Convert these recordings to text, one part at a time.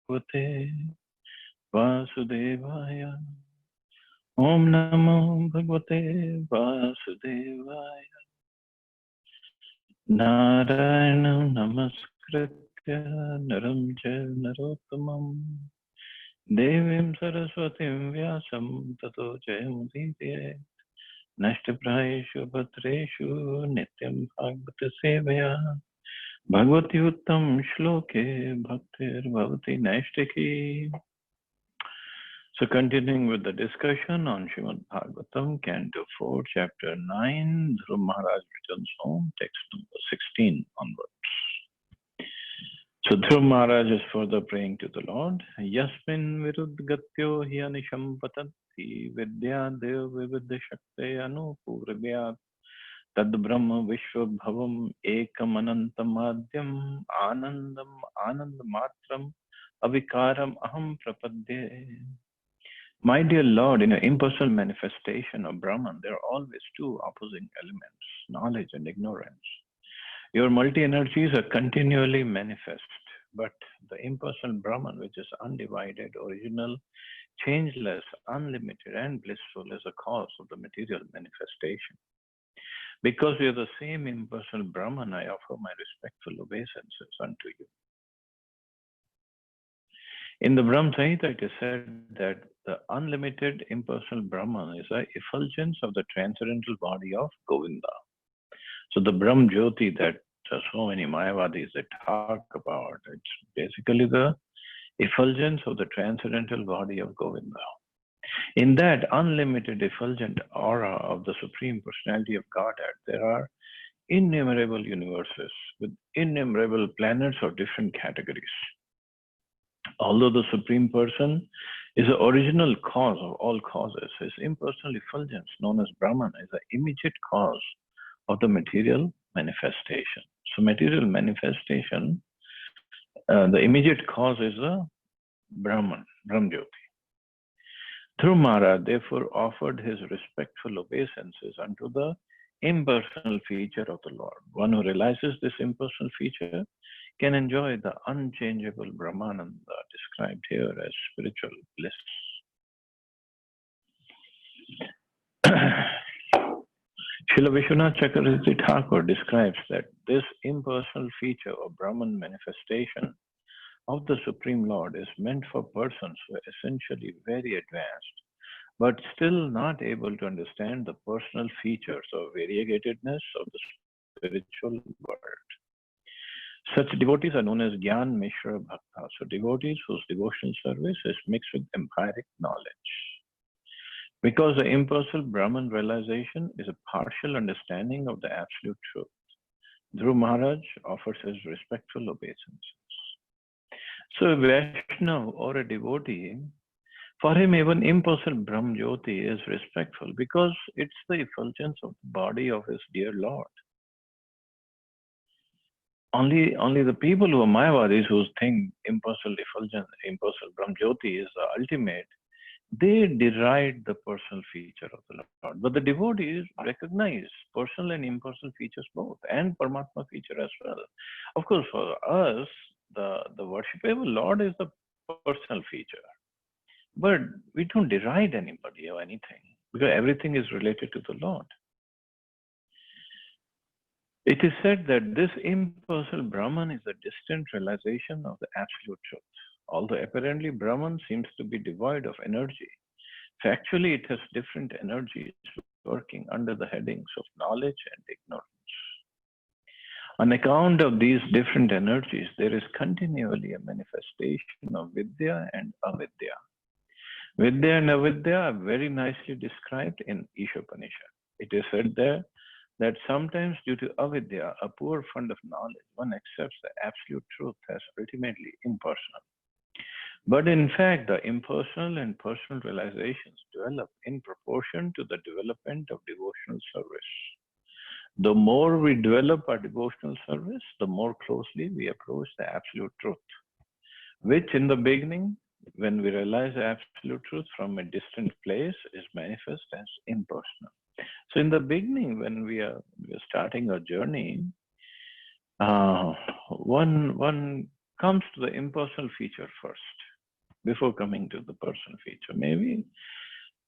Bhagavate Vasudevaya. Om Namo Bhagavate Vasudevaya. Narayanam Namaskritya Naram Chaiva Narottamam Devim Saraswatim Vyasam Tato Jayamudite Nashtaprayeshu Bhatreshu Nityam Bhagavata Sevaya Bhagavati Uttam Shloke Bhaktir Bhavati Naishtaki. So continuing with the discussion on Srimad Bhagavatam, Canto 4, Chapter 9, Dhruv Maharaj returns home, text number 16 onwards. So Dhruv Maharaj is further praying to the Lord. Yasmin virudgatyo hyanisham patanti vidya dev vividya shakte anupurvyat tad brahma vishwabhavam ekam anantam adyam anandam anandamatram avikaram aham prapadye. My dear Lord, in an impersonal manifestation of Brahman, there are always two opposing elements, knowledge and ignorance. Your multi-energies are continually manifest, but the impersonal Brahman, which is undivided, original, changeless, unlimited, and blissful, is a cause of the material manifestation. Because we are the same impersonal Brahman, I offer my respectful obeisances unto you. In the Brahma Samhita, it is said that the unlimited impersonal Brahman is the effulgence of the transcendental body of Govinda. So the Brahm Jyoti that so many Mayavadis they talk about, it's basically the effulgence of the transcendental body of Govinda. In that unlimited effulgent aura of the Supreme Personality of Godhead, there are innumerable universes with innumerable planets of different categories. Although the Supreme Person is the original cause of all causes, his impersonal effulgence, known as Brahman, is the immediate cause of the material manifestation. So material manifestation, the immediate cause is the Brahman, Brahmjyoti. Dhruv Maharaj therefore offered his respectful obeisances unto the impersonal feature of the Lord. One who realizes this impersonal feature can enjoy the unchangeable Brahmananda described here as spiritual bliss. Srila Vishwanath Chakravarti Thakur describes that this impersonal feature of Brahman manifestation of the Supreme Lord is meant for persons who are essentially very advanced, but still not able to understand the personal features of variegatedness of the spiritual world. Such devotees are known as Gyan Mishra Bhakta, so devotees whose devotional service is mixed with empiric knowledge. Because the impersonal Brahman realization is a partial understanding of the absolute truth, Dhruv Maharaj offers his respectful obeisances. So a Vaishnava or a devotee, for him even impersonal Brahm Jyoti is respectful because it's the effulgence of the body of his dear Lord. Only the people who are Mayavadis who think impersonal effulgence, impersonal Brahm Jyoti is the ultimate, they deride the personal feature of the Lord. But the devotees recognize personal and impersonal features both, and Paramatma feature as well. Of course, for us, the worshipable Lord is the personal feature. But we don't deride anybody or anything, because everything is related to the Lord. It is said that this impersonal Brahman is a distant realization of the absolute truth. Although apparently Brahman seems to be devoid of energy, factually it has different energies working under the headings of knowledge and ignorance. On account of these different energies, there is continually a manifestation of Vidya and Avidya. Vidya and Avidya are very nicely described in Ishopanishad. It is said there that sometimes due to Avidya, a poor fund of knowledge, one accepts the absolute truth as ultimately impersonal. But in fact, the impersonal and personal realizations develop in proportion to the development of devotional service. The more we develop our devotional service, the more closely we approach the absolute truth, which in the beginning, when we realize the absolute truth from a distant place, is manifest as impersonal. So in the beginning, when we are starting our journey, one comes to the impersonal feature first before coming to the personal feature. Maybe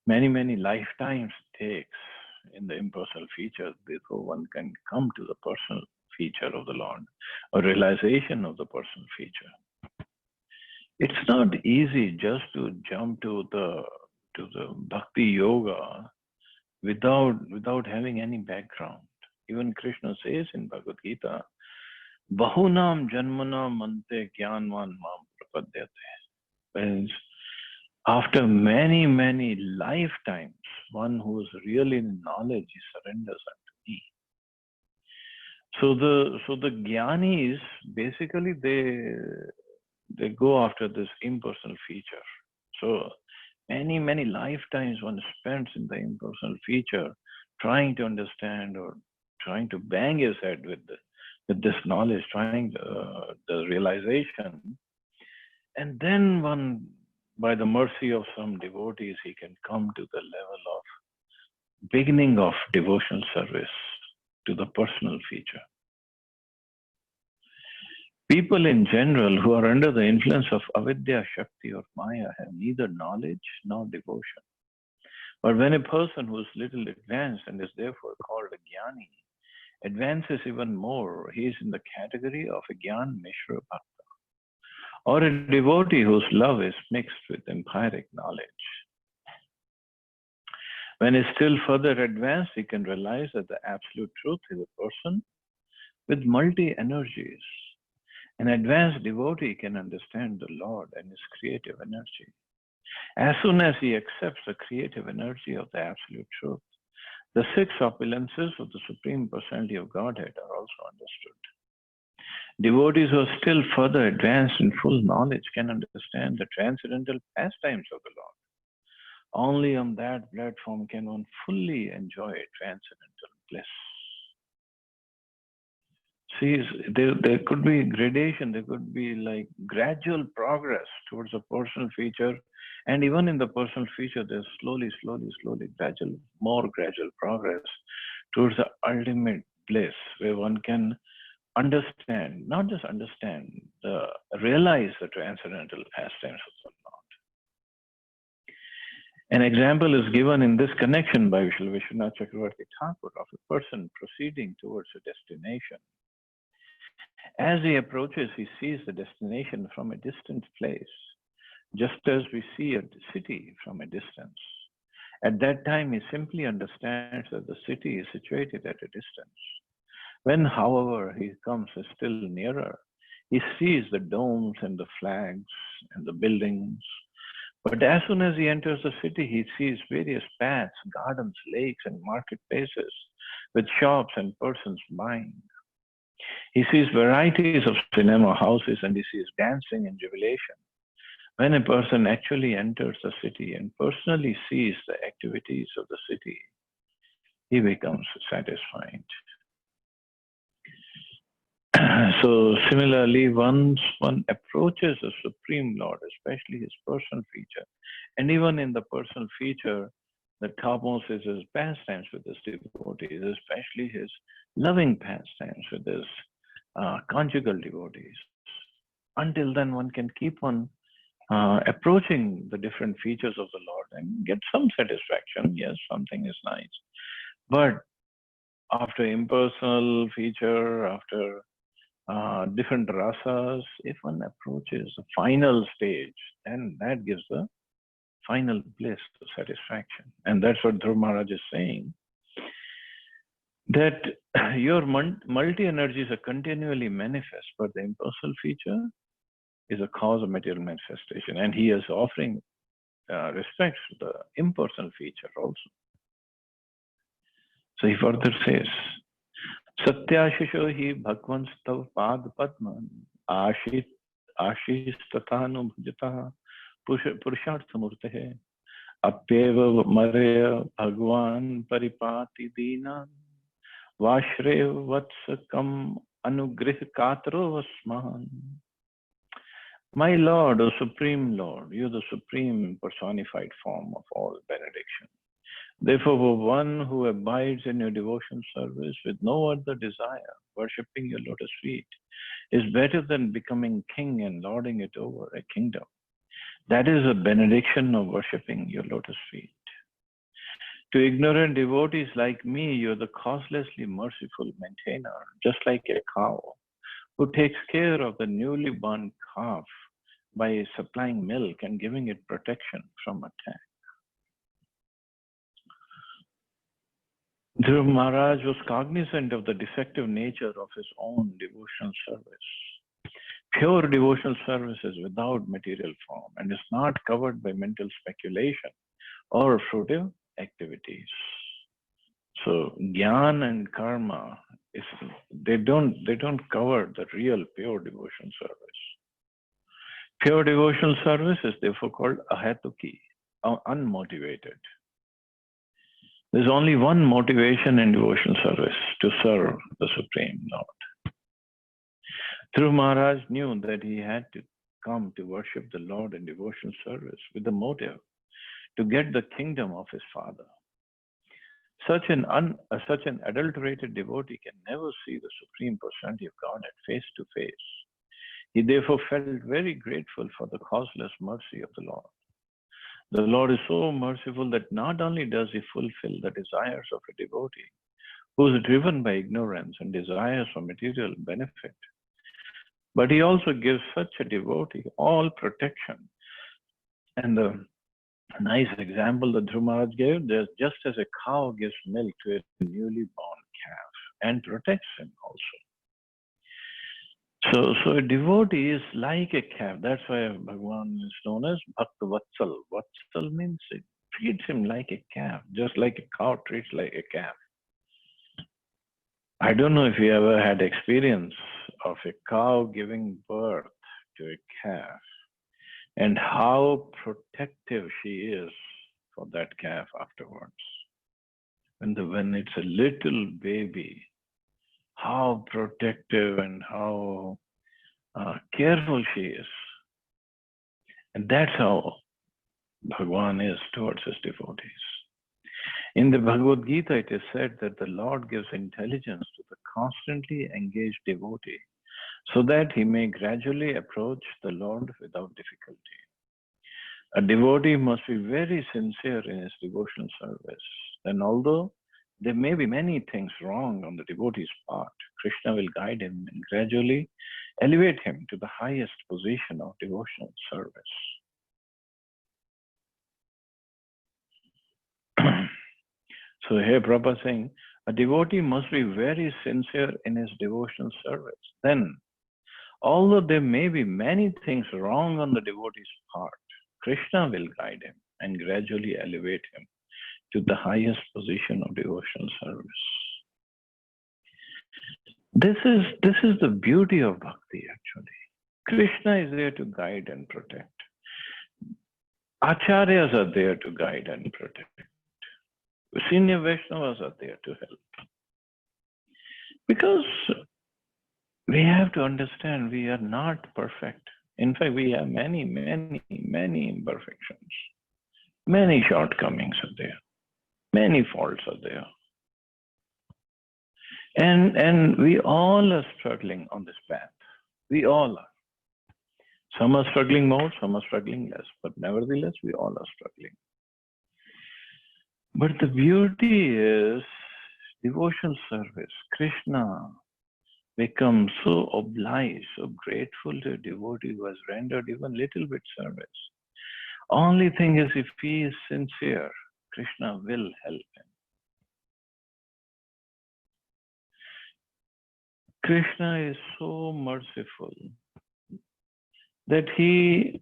many lifetimes takes in the impersonal feature before one can come to the personal feature of the Lord, or realization of the personal feature. It's not easy just to jump to the bhakti yoga without having any background. Even Krishna says in Bhagavad Gita, Bahunam janmana mante jnanvan mam prapadyate. Means after many lifetimes, one who is really in knowledge, he surrenders unto me. So the jnanis basically they go after this impersonal feature. So many lifetimes one spends in the impersonal feature, trying to understand or trying to bang his head with this knowledge, trying the realization, and then one, by the mercy of some devotees, he can come to the level of beginning of devotional service to the personal feature. People in general who are under the influence of avidya, shakti or maya have neither knowledge nor devotion. But when a person who is little advanced and is therefore called a jnani advances even more, he is in the category of a jnana mishra bhakta, or a devotee whose love is mixed with empiric knowledge. When he is still further advanced, he can realize that the absolute truth is a person with multi-energies. An advanced devotee can understand the Lord and his creative energy. As soon as he accepts the creative energy of the absolute truth, the six opulences of the Supreme Personality of Godhead are also understood. Devotees who are still further advanced in full knowledge can understand the transcendental pastimes of the Lord. Only on that platform can one fully enjoy transcendental bliss. See, there could be gradation, there could be like gradual progress towards a personal feature, and even in the personal feature, there's slowly, more gradual progress towards the ultimate bliss, where one can understand, not just understand, realize the transcendental pastimes of the Lord. An example is given in this connection by Vishwanath Chakravarti Thakur of a person proceeding towards a destination. As he approaches, he sees the destination from a distant place, just as we see a city from a distance. At that time, he simply understands that the city is situated at a distance. When, however, he comes still nearer, he sees the domes and the flags and the buildings. But as soon as he enters the city, he sees various paths, gardens, lakes, and marketplaces with shops and persons buying. He sees varieties of cinema houses and he sees dancing and jubilation. When a person actually enters the city and personally sees the activities of the city, he becomes satisfied. So similarly, once one approaches the Supreme Lord, especially his personal feature, and even in the personal feature, the topmost is his pastimes with his devotees, especially his loving pastimes with his conjugal devotees. Until then, one can keep on approaching the different features of the Lord and get some satisfaction. Yes, something is nice. But after impersonal feature, after different rasas, if one approaches the final stage, then that gives the final bliss, the satisfaction. And that's what Dhruv Maharaj is saying, that your multi-energies are continually manifest, but the impersonal feature is a cause of material manifestation. And he is offering respect to the impersonal feature also. So he further says, Satyashisho hi bhagwan stav pad padman ashis tathanu bhajataha purushartha murtehe apyeva marya bhagwan paripati dina vashrev vatsakam anugrih katro vasman. My Lord, O Supreme Lord, you are the supreme personified form of all benediction. Therefore, for one who abides in your devotion service with no other desire, worshipping your lotus feet, is better than becoming king and lording it over a kingdom. That is a benediction of worshipping your lotus feet. To ignorant devotees like me, you're the causelessly merciful maintainer, just like a cow who takes care of the newly born calf by supplying milk and giving it protection from attack. Dhruv Maharaj was cognizant of the defective nature of his own devotional service. Pure devotional service is without material form and is not covered by mental speculation or fruitive activities. So Gyan and Karma they don't cover the real pure devotional service. Pure devotional service is therefore called ahatuki, unmotivated. There's only one motivation in devotional service: to serve the Supreme Lord. Dhruv Maharaj knew that he had to come to worship the Lord in devotional service with the motive to get the kingdom of his father. Such an adulterated devotee can never see the Supreme Personality of Godhead face to face. He therefore felt very grateful for the causeless mercy of the Lord. The Lord is so merciful that not only does he fulfill the desires of a devotee who is driven by ignorance and desires for material benefit, but he also gives such a devotee all protection. And the nice example that Dhruv Maharaj gave, just as a cow gives milk to a newly born calf and protects him also. So a devotee is like a calf. That's why Bhagavan is known as Bhakta Vatsal. Vatsal means it treats him like a calf, just like a cow treats like a calf. I don't know if you ever had experience of a cow giving birth to a calf and how protective she is for that calf afterwards. When it's a little baby, how protective and how careful she is. And that's how Bhagavan is towards his devotees. In the Bhagavad Gita, it is said that the Lord gives intelligence to the constantly engaged devotee so that he may gradually approach the Lord without difficulty. A devotee must be very sincere in his devotional service. And although there may be many things wrong on the devotee's part, Krishna will guide him and gradually elevate him to the highest position of devotional service. So here Prabhupada is saying, a devotee must be very sincere in his devotional service. Then, although there may be many things wrong on the devotee's part, Krishna will guide him and gradually elevate him to the highest position of devotional service. This is the beauty of bhakti actually. Krishna is there to guide and protect. Acharyas are there to guide and protect. Senior Vaishnavas are there to help. Because we have to understand we are not perfect. In fact, we have many, many, many imperfections. Many shortcomings are there. Many faults are there. And we all are struggling on this path. We all are. Some are struggling more, some are struggling less. But nevertheless, we all are struggling. But the beauty is devotional service. Krishna becomes so obliged, so grateful to a devotee who has rendered even little bit service. Only thing is, if he is sincere, Krishna will help him. Krishna is so merciful that he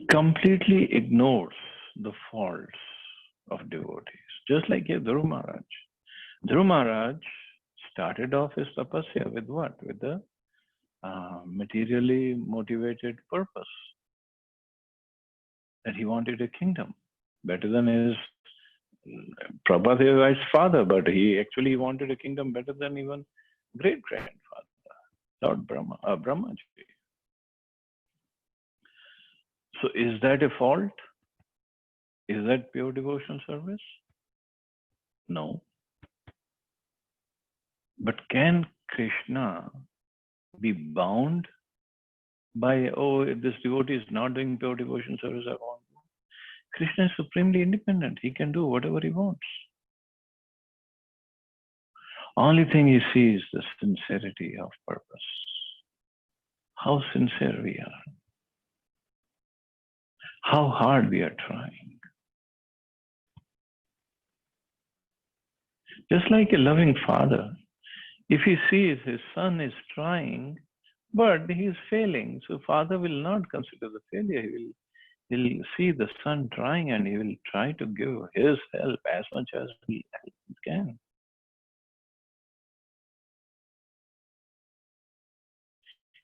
completely ignores the faults of devotees. Just like Dhruv Maharaj. Dhruv Maharaj started off his tapasya with what? With the materially motivated purpose. That he wanted a kingdom better than his Prabhupada, his father, but he actually wanted a kingdom better than even great-grandfather, Lord Brahmaji. So is that a fault? Is that pure devotional service? No. But can Krishna be bound by, oh, this devotee is not doing pure devotion service, I want. Krishna is supremely independent. He can do whatever he wants. Only thing he sees the sincerity of purpose. How sincere we are. How hard we are trying. Just like a loving father, if he sees his son is trying, but he is failing, so father will not consider the failure. He'll see the son trying and he will try to give his help as much as he can.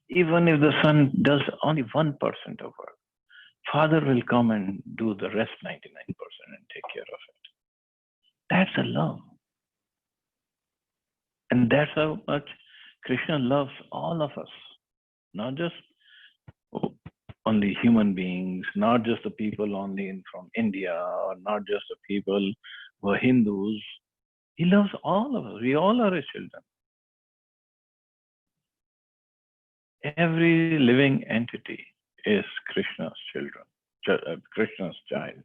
Even if the son does only 1% of work, father will come and do the rest 99% and take care of it. That's a love. And that's how much Krishna loves all of us, not just only human beings, not just the people only from India, or not just the people who are Hindus. He loves all of us. We all are his children. Every living entity is Krishna's children, Krishna's child.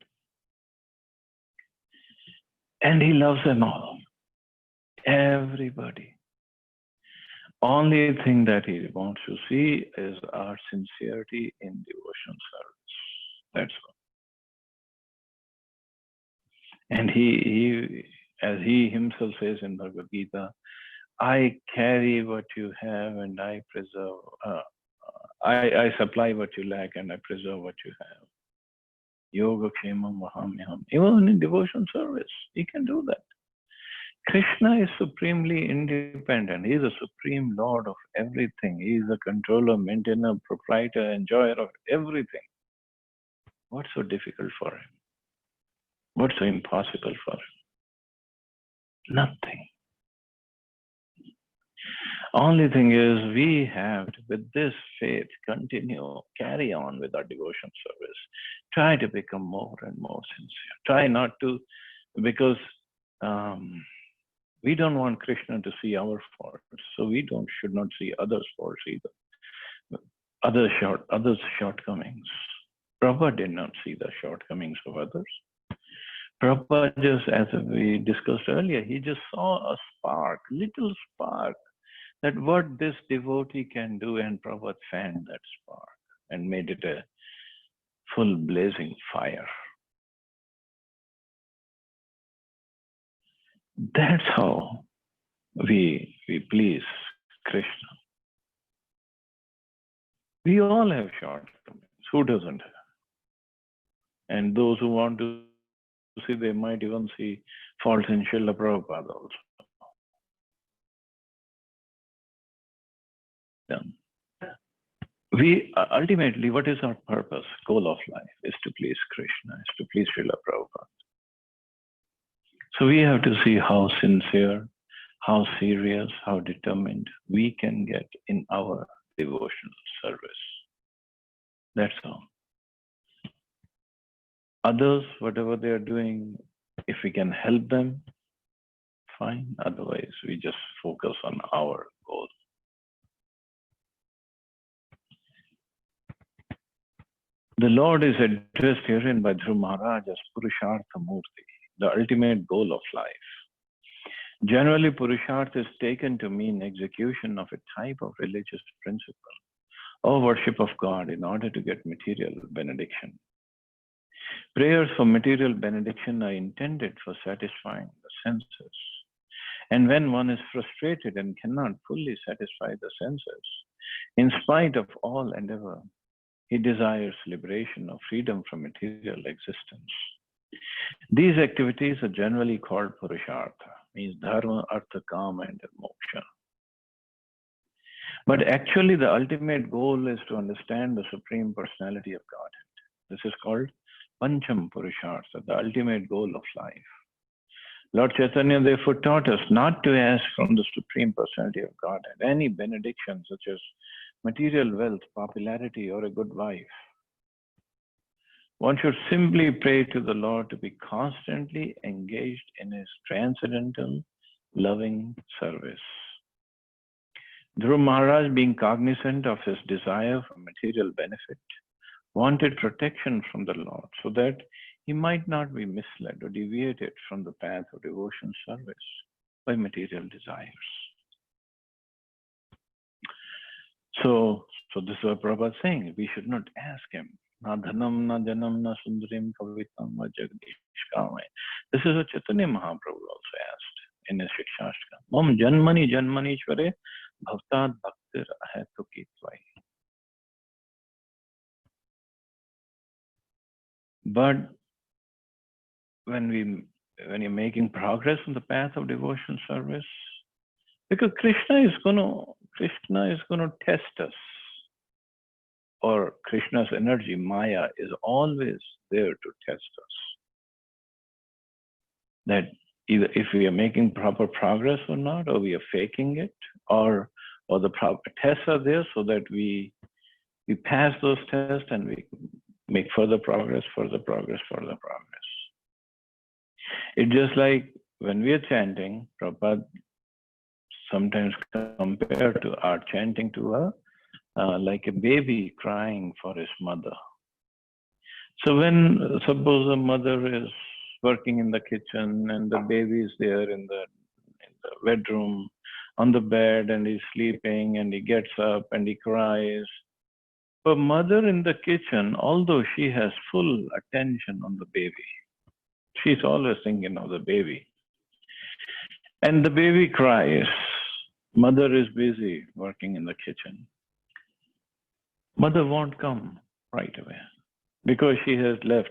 And he loves them all. Everybody. Only thing that he wants to see is our sincerity in devotion service. That's all. And he, as he himself says in Bhagavad Gita, I carry what you have and I preserve. I supply what you lack and I preserve what you have. Yoga Kshemam Vahamyam. Even in devotion service, he can do that. Krishna is supremely independent. He is a supreme lord of everything. He is a controller, maintainer, proprietor, enjoyer of everything. What's so difficult for him? What's so impossible for him? Nothing. Only thing is, we have to, with this faith, carry on with our devotion service. Try to become more and more sincere. Try not to, because we don't want Krishna to see our faults, so we should not see others' faults either. Others' shortcomings. Prabhupada did not see the shortcomings of others. Prabhupada just, as we discussed earlier, he just saw a spark, little spark, that what this devotee can do, and Prabhupada fanned that spark and made it a full blazing fire. That's how we please Krishna. We all have shortcomings. Who doesn't have? And those who want to see, they might even see faults in Srila Prabhupada also. We ultimately, what is our purpose, goal of life, is to please Krishna, is to please Srila Prabhupada. So we have to see how sincere, how serious, how determined we can get in our devotional service. That's all. Others, whatever they are doing, if we can help them, fine. Otherwise, we just focus on our goal. The Lord is addressed herein by Dhruv Maharaj as Purushartha Murti, the ultimate goal of life. Generally, Purushartha is taken to mean execution of a type of religious principle or worship of God in order to get material benediction. Prayers for material benediction are intended for satisfying the senses. And when one is frustrated and cannot fully satisfy the senses, in spite of all endeavor, he desires liberation or freedom from material existence. These activities are generally called Purushartha, means Dharma, Artha, Kama, and Moksha. But actually, the ultimate goal is to understand the Supreme Personality of Godhead. This is called Pancham Purushartha, the ultimate goal of life. Lord Chaitanya therefore taught us not to ask from the Supreme Personality of Godhead any benediction such as material wealth, popularity, or a good wife. One should simply pray to the Lord to be constantly engaged in His transcendental, loving service. Dhruv Maharaj, being cognizant of his desire for material benefit, wanted protection from the Lord so that he might not be misled or deviated from the path of devotion service by material desires. So this is what Prabhupada is saying. We should not ask him. Na dhanam, na janam, na sundarim, kavitam, va jagdish kame. This is what Chaitanya Mahaprabhu also asked in his Shikshashtra. Mam janmani janmanishvare bhaktad bhaktir ahetu kitvai. But when you're making progress on the path of devotion service, because Krishna is going to test us, or Krishna's energy, Maya, is always there to test us. That either if we are making proper progress or not, or we are faking it, or the proper tests are there so that we pass those tests and we make further progress. It's just like when we are chanting, Prabhupada sometimes compared to our chanting to like a baby crying for his mother. So when suppose a mother is working in the kitchen and the baby is there in the bedroom on the bed and he's sleeping and he gets up and he cries. But mother in the kitchen, although she has full attention on the baby, she's always thinking of the baby. And the baby cries. Mother is busy working in the kitchen. Mother won't come right away because she has left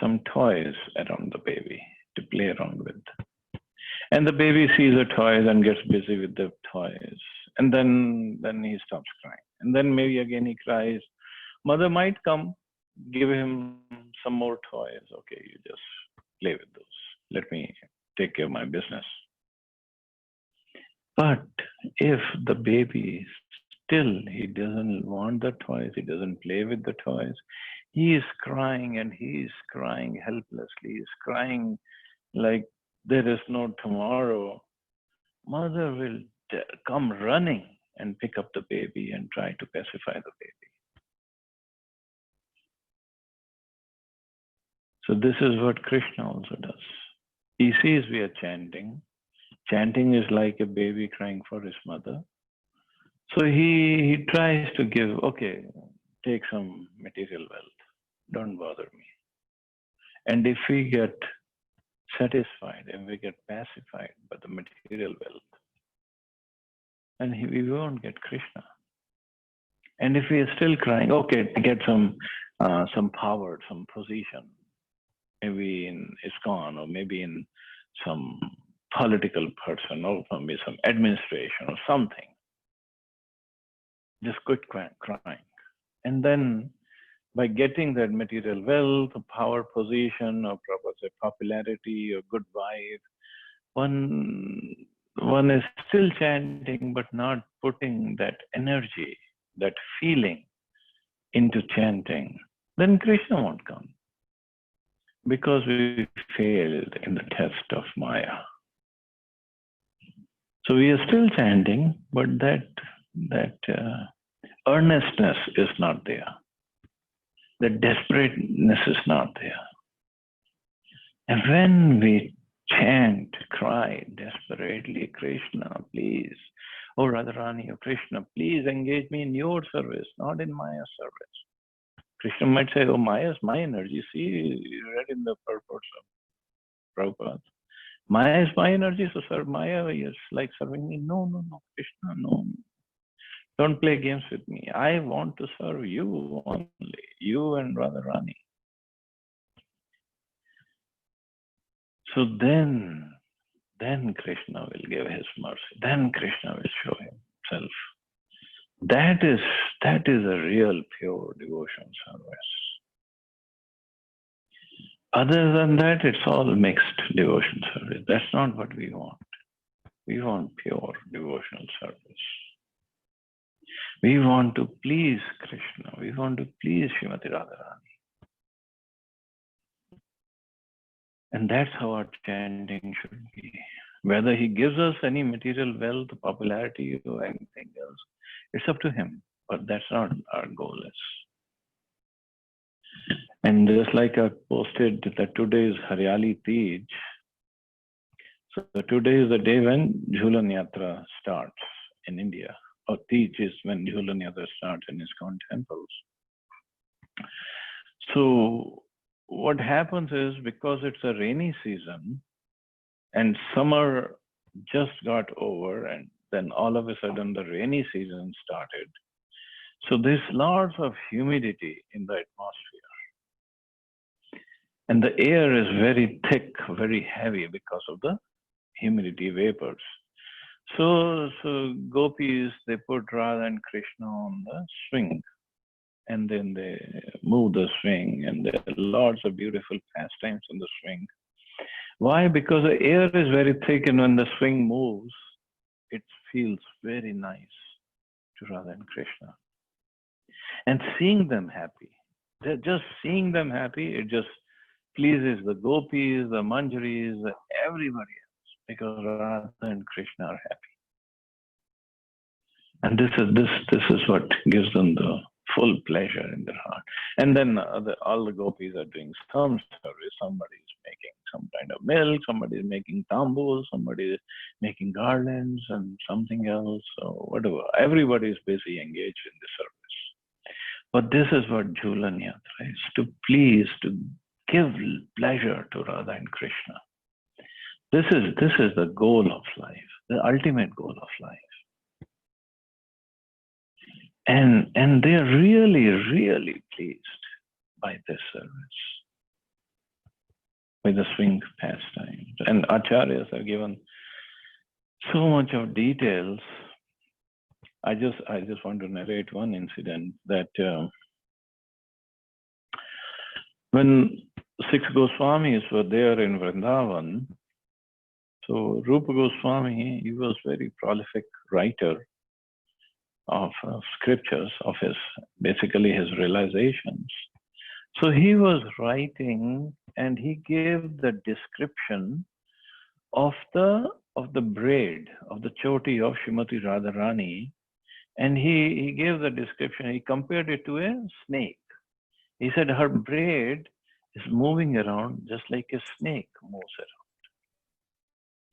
some toys around the baby to play around with. And the baby sees the toys and gets busy with the toys. And then he stops crying. And then maybe again he cries. Mother might come, give him some more toys. Okay, you just play with those. Let me take care of my business. But if the baby still, he doesn't want the toys, he doesn't play with the toys, he is crying and he is crying helplessly, he is crying like there is no tomorrow. Mother will come running and pick up the baby and try to pacify the baby. So this is what Krishna also does. He sees we are chanting. Chanting is like a baby crying for his mother. So he tries to give, okay, take some material wealth. Don't bother me. And if we get satisfied and we get pacified by the material wealth, then we won't get Krishna. And if we are still crying, okay, to get some power, some position, maybe in ISKCON or maybe in some political person or maybe some administration or something, just quit crying. And then by getting that material wealth, power, position, or popularity or good vibe, one is still chanting but not putting that energy, that feeling into chanting, then Krishna won't come. Because we failed in the test of Maya. So we are still chanting, but that earnestness is not there. The desperateness is not there. And when we chant, cry desperately, Krishna, please, oh Radharani, oh Krishna, please engage me in your service, not in Maya's service. Krishna might say, oh, Maya is my energy. See, you read in the purport of Prabhupada. Maya is my energy, so serve Maya is like serving me. No, Krishna, no. Don't play games with me. I want to serve you only, you and Radharani. So then Krishna will give his mercy. Then Krishna will show himself. That is a real pure devotion service. Other than that, it's all mixed devotion service. That's not what we want. We want pure devotional service. We want to please Krishna. We want to please Srimati Radharani. And that's how our chanting should be. Whether he gives us any material wealth, popularity, or anything else, it's up to him. But that's not our goal is. And just like I posted that today is Haryali Tej. So today is the day when Jhulan Yatra starts in India. Or Tej is when Jhulan Yatra starts in ISKCON temples. So what happens is, because it's a rainy season and summer just got over, and then all of a sudden the rainy season started. So there's lots of humidity in the atmosphere. And the air is very thick, very heavy because of the humidity vapors. So gopis, they put Radha and Krishna on the swing, and then they move the swing, and there are lots of beautiful pastimes on the swing. Why? Because the air is very thick, and when the swing moves, it feels very nice to Radha and Krishna. And seeing them happy, just seeing them happy, it just pleases the gopis, the manjaris, everybody else, because Radha and Krishna are happy. And this is what gives them the full pleasure in their heart. And then all the gopis are doing some service. Somebody is making some kind of milk, somebody is making tambul, somebody is making garlands and something else, or whatever. Everybody is busy engaged in the service. But this is what Jhulan Yatra is, to please, to give pleasure to Radha and Krishna. This is the goal of life, the ultimate goal of life. And they're really, really pleased by this service, by the swing pastime. And acharyas have given so much of details. I just want to narrate one incident that when 6 Goswamis were there in Vrindavan, so Rupa Goswami, he was very prolific writer of scriptures, of basically his realizations. So he was writing, and he gave the description of the braid, of the choti of Srimati Radharani, and he gave the description. He compared it to a snake. He said her braid is moving around just like a snake moves around.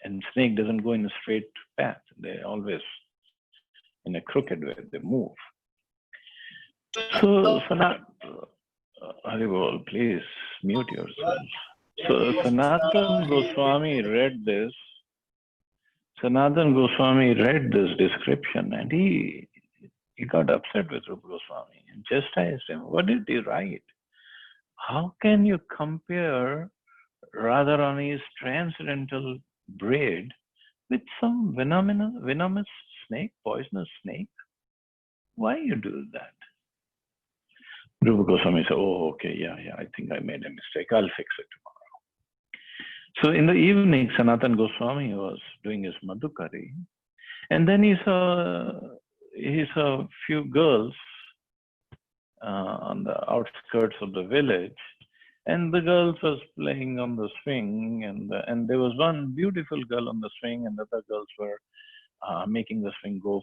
And snake doesn't go in a straight path. They always in a crooked way, they move. So Haribol, please mute yourself. So Sanatan Goswami read this. Sanatan Goswami read this description, and he got upset with Rupa Goswami and chastised him. What did he write? How can you compare Radharani's transcendental braid with some venomous snake, poisonous snake? Why you do that? Rupa Goswami said, oh, okay, yeah, I think I made a mistake. I'll fix it tomorrow. So in the evening, Sanatan Goswami was doing his Madhukari, and then he saw a few girls on the outskirts of the village, and the girls was playing on the swing, and there was one beautiful girl on the swing, and the other girls were making the swing go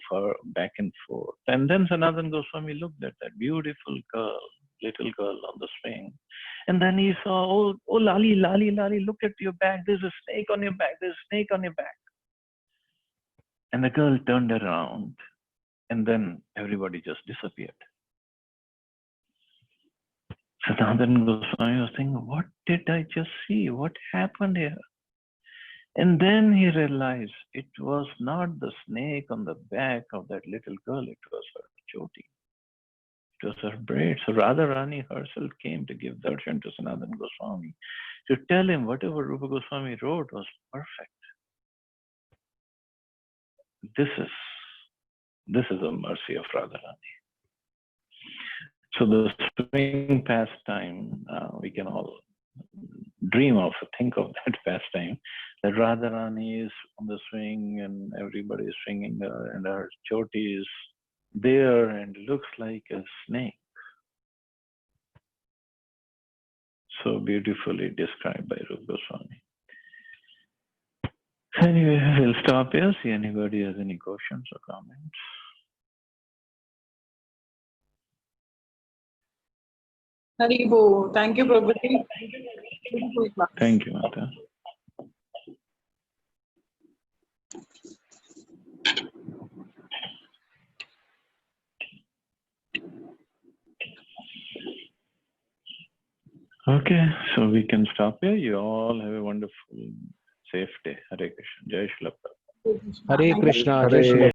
back and forth. And then Sanatan Goswami looked at that beautiful girl, little girl on the swing, and then he saw, oh, Lali, look at your back. There's a snake on your back. There's a snake on your back. And the girl turned around, and then everybody just disappeared. Sanatan Goswami was thinking, what did I just see? What happened here? And then he realized it was not the snake on the back of that little girl, it was her choti. It was her braid. So Radharani herself came to give darshan to Sanatan Goswami to tell him whatever Rupa Goswami wrote was perfect. This is the mercy of Radharani. So the swing pastime, we can all dream of, think of that pastime, that Radharani is on the swing and everybody is swinging her, and her choti is there and looks like a snake. So beautifully described by Rupa Goswami. Anyway, we'll stop here. See anybody has any questions or comments. Hari Bo. Thank you, Prabhuji. Thank you, Mata. Okay, so we can stop here. You all have a wonderful, safe day. Hare Krishna. Jai Shri Prabhupada. Hare Krishna. Hare